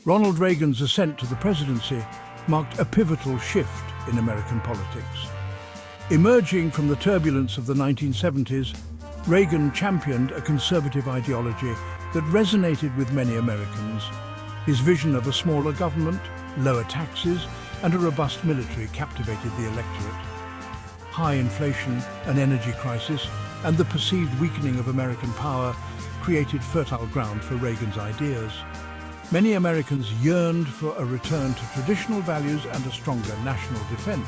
Ronald Reagan's ascent to the presidency marked a pivotal shift in American politics. Emerging from the turbulence of the 1970s, Reagan championed a conservative ideology that resonated with many Americans. His vision of a smaller government, lower taxes, and a robust military captivated the electorate. High inflation, an energy crisis, and the perceived weakening of American power created fertile ground for Reagan's ideas. Many Americans yearned for a return to traditional values and a stronger national defense.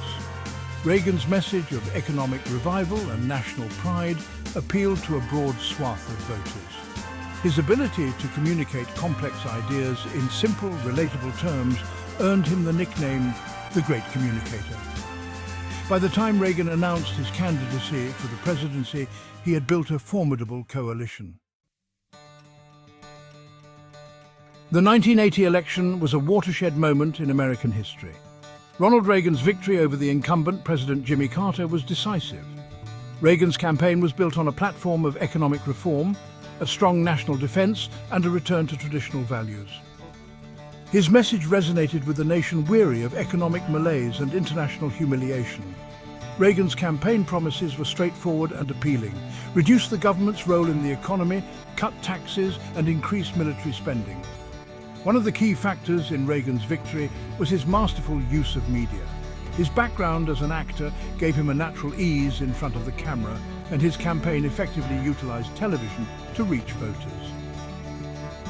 Reagan's message of economic revival and national pride appealed to a broad swath of voters. His ability to communicate complex ideas in simple, relatable terms earned him the nickname the Great Communicator. By the time Reagan announced his candidacy for the presidency, he had built a formidable coalition. The 1980 election was a watershed moment in American history. Ronald Reagan's victory over the incumbent President Jimmy Carter was decisive. Reagan's campaign was built on a platform of economic reform, a strong national defense, and a return to traditional values. His message resonated with a nation weary of economic malaise and international humiliation. Reagan's campaign promises were straightforward and appealing: reduce the government's role in the economy, cut taxes, and increase military spending. One of the key factors in Reagan's victory was his masterful use of media. His background as an actor gave him a natural ease in front of the camera, and his campaign effectively utilized television to reach voters.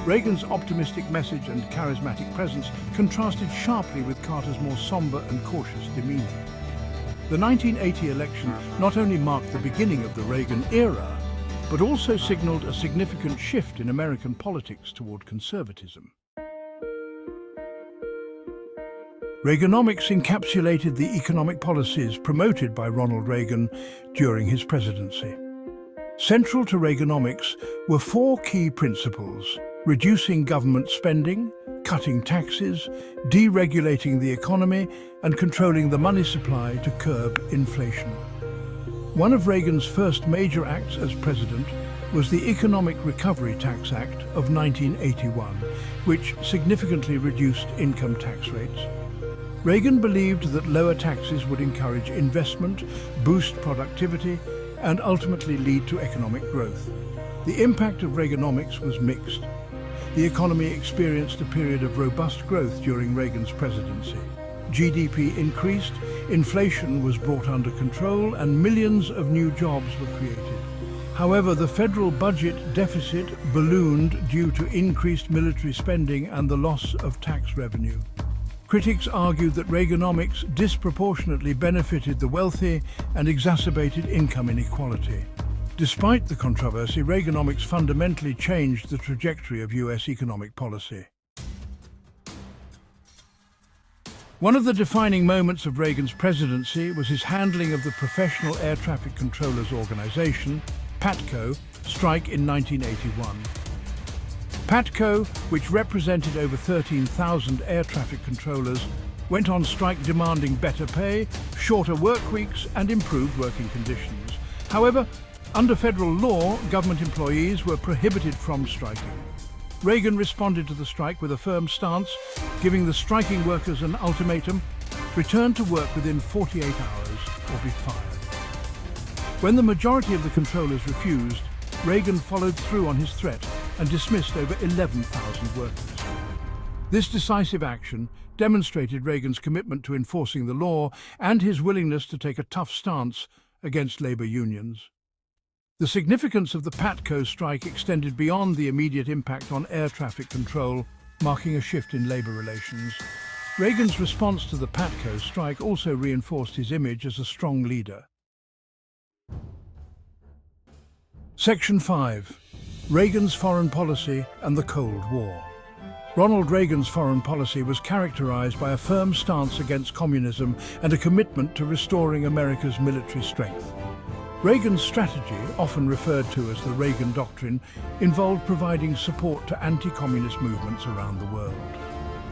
Reagan's optimistic message and charismatic presence contrasted sharply with Carter's more somber and cautious demeanor. The 1980 election not only marked the beginning of the Reagan era, but also signaled a significant shift in American politics toward conservatism. Reaganomics encapsulated the economic policies promoted by Ronald Reagan during his presidency. Central to Reaganomics were four key principles: reducing government spending, cutting taxes, deregulating the economy, and controlling the money supply to curb inflation. One of Reagan's first major acts as president was the Economic Recovery Tax Act of 1981, which significantly reduced income tax rates. Reagan believed that lower taxes would encourage investment, boost productivity, and ultimately lead to economic growth. The impact of Reaganomics was mixed. The economy experienced a period of robust growth during Reagan's presidency. GDP increased, inflation was brought under control, and millions of new jobs were created. However, the federal budget deficit ballooned due to increased military spending and the loss of tax revenue. Critics argued that Reaganomics disproportionately benefited the wealthy and exacerbated income inequality. Despite the controversy, Reaganomics fundamentally changed the trajectory of US economic policy. One of the defining moments of Reagan's presidency was his handling of the Professional Air Traffic Controllers Organization, PATCO, strike in 1981. PATCO, which represented over 13,000 air traffic controllers, went on strike demanding better pay, shorter work weeks, and improved working conditions. However, under federal law, government employees were prohibited from striking. Reagan responded to the strike with a firm stance, giving the striking workers an ultimatum: return to work within 48 hours or be fired. When the majority of the controllers refused, Reagan followed through on his threat and dismissed over 11,000 workers. This decisive action demonstrated Reagan's commitment to enforcing the law and his willingness to take a tough stance against labor unions. The significance of the PATCO strike extended beyond the immediate impact on air traffic control, marking a shift in labor relations. Reagan's response to the PATCO strike also reinforced his image as a strong leader. Section 5. Reagan's foreign policy and the Cold War. Ronald Reagan's foreign policy was characterized by a firm stance against communism and a commitment to restoring America's military strength. Reagan's strategy, often referred to as the Reagan Doctrine, involved providing support to anti-communist movements around the world.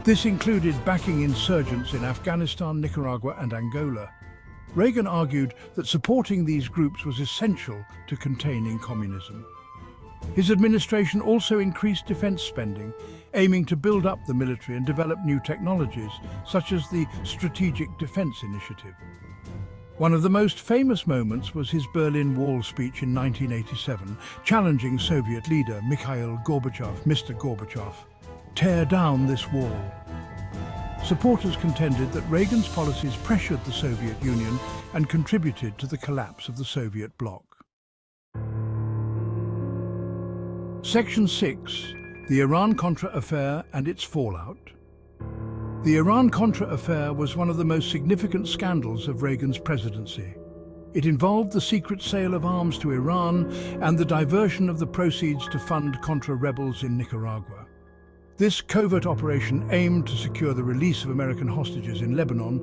This included backing insurgents in Afghanistan, Nicaragua, and Angola. Reagan argued that supporting these groups was essential to containing communism. His administration also increased defense spending, aiming to build up the military and develop new technologies, such as the Strategic Defense Initiative. One of the most famous moments was his Berlin Wall speech in 1987, challenging Soviet leader Mikhail Gorbachev, Mr. Gorbachev, "Tear down this wall." Supporters contended that Reagan's policies pressured the Soviet Union and contributed to the collapse of the Soviet bloc. Section 6. The Iran-Contra affair and its fallout. The Iran-Contra affair was one of the most significant scandals of Reagan's presidency. It involved the secret sale of arms to Iran and the diversion of the proceeds to fund Contra rebels in Nicaragua. This covert operation aimed to secure the release of American hostages in Lebanon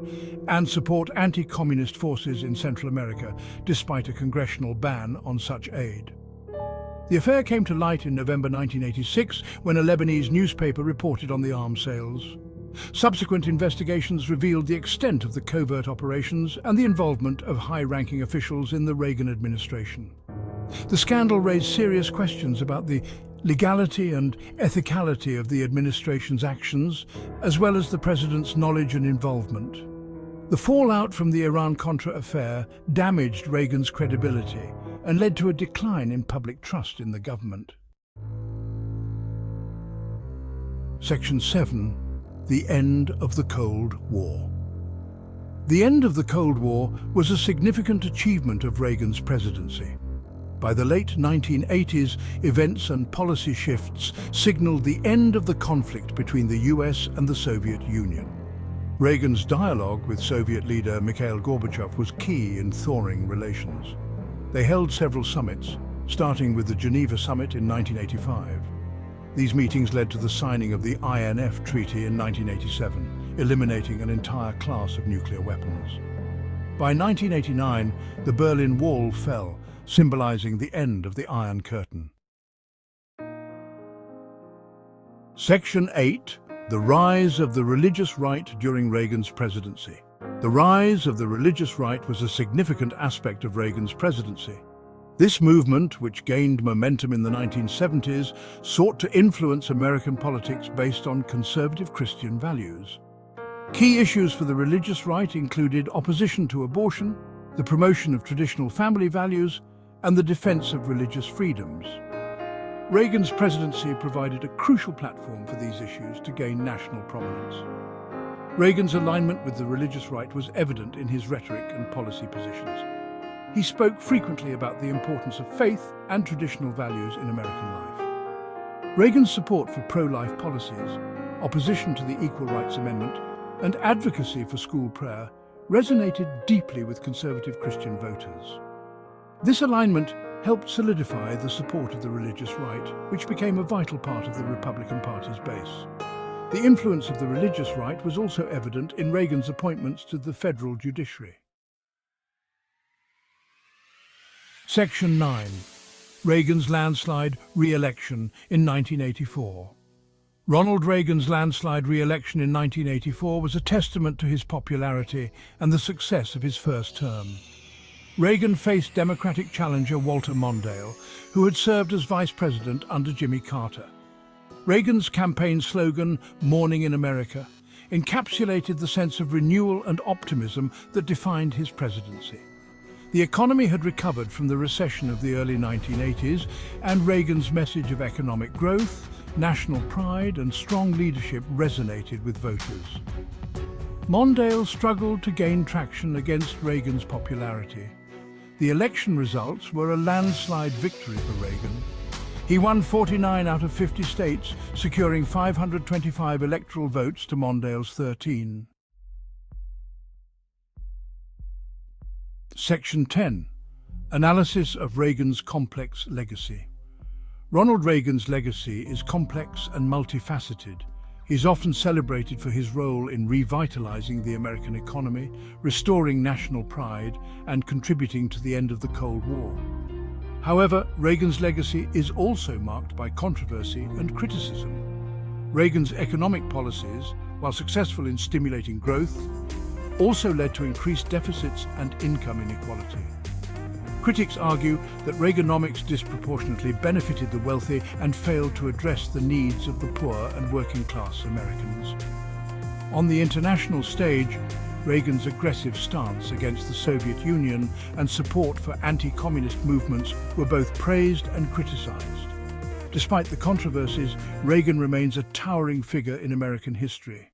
and support anti-communist forces in Central America, despite a congressional ban on such aid. The affair came to light in November 1986 when a Lebanese newspaper reported on the arms sales. Subsequent investigations revealed the extent of the covert operations and the involvement of high-ranking officials in the Reagan administration. The scandal raised serious questions about the legality and ethicality of the administration's actions, as well as the president's knowledge and involvement. The fallout from the Iran-Contra affair damaged Reagan's credibility and led to a decline in public trust in the government. Section 7. The end of the Cold War. The end of the Cold War was a significant achievement of Reagan's presidency. By the late 1980s, events and policy shifts signaled the end of the conflict between the US and the Soviet Union. Reagan's dialogue with Soviet leader Mikhail Gorbachev was key in thawing relations. They held several summits, starting with the Geneva Summit in 1985. These meetings led to the signing of the INF Treaty in 1987, eliminating an entire class of nuclear weapons. By 1989, the Berlin Wall fell, symbolizing the end of the Iron Curtain. Section 8. The rise of the religious right during Reagan's presidency. The rise of the religious right was a significant aspect of Reagan's presidency. This movement, which gained momentum in the 1970s, sought to influence American politics based on conservative Christian values. Key issues for the religious right included opposition to abortion, the promotion of traditional family values, and the defense of religious freedoms. Reagan's presidency provided a crucial platform for these issues to gain national prominence. Reagan's alignment with the religious right was evident in his rhetoric and policy positions. He spoke frequently about the importance of faith and traditional values in American life. Reagan's support for pro-life policies, opposition to the Equal Rights Amendment, and advocacy for school prayer resonated deeply with conservative Christian voters. This alignment helped solidify the support of the religious right, which became a vital part of the Republican Party's base. The influence of the religious right was also evident in Reagan's appointments to the federal judiciary. Section 9. Reagan's landslide re-election in 1984. Ronald Reagan's landslide re-election in 1984 was a testament to his popularity and the success of his first term. Reagan faced Democratic challenger Walter Mondale, who had served as vice president under Jimmy Carter. Reagan's campaign slogan, "Morning in America," encapsulated the sense of renewal and optimism that defined his presidency. The economy had recovered from the recession of the early 1980s, and Reagan's message of economic growth, national pride, and strong leadership resonated with voters. Mondale struggled to gain traction against Reagan's popularity. The election results were a landslide victory for Reagan. He won 49 out of 50 states, securing 525 electoral votes to Mondale's 13. Section 10. Analysis of Reagan's complex legacy. Ronald Reagan's legacy is complex and multifaceted. He's often celebrated for his role in revitalizing the American economy, restoring national pride, and contributing to the end of the Cold War. However, Reagan's legacy is also marked by controversy and criticism. Reagan's economic policies, while successful in stimulating growth, also led to increased deficits and income inequality. Critics argue that Reaganomics disproportionately benefited the wealthy and failed to address the needs of the poor and working-class Americans. On the international stage, Reagan's aggressive stance against the Soviet Union and support for anti-communist movements were both praised and criticized. Despite the controversies, Reagan remains a towering figure in American history.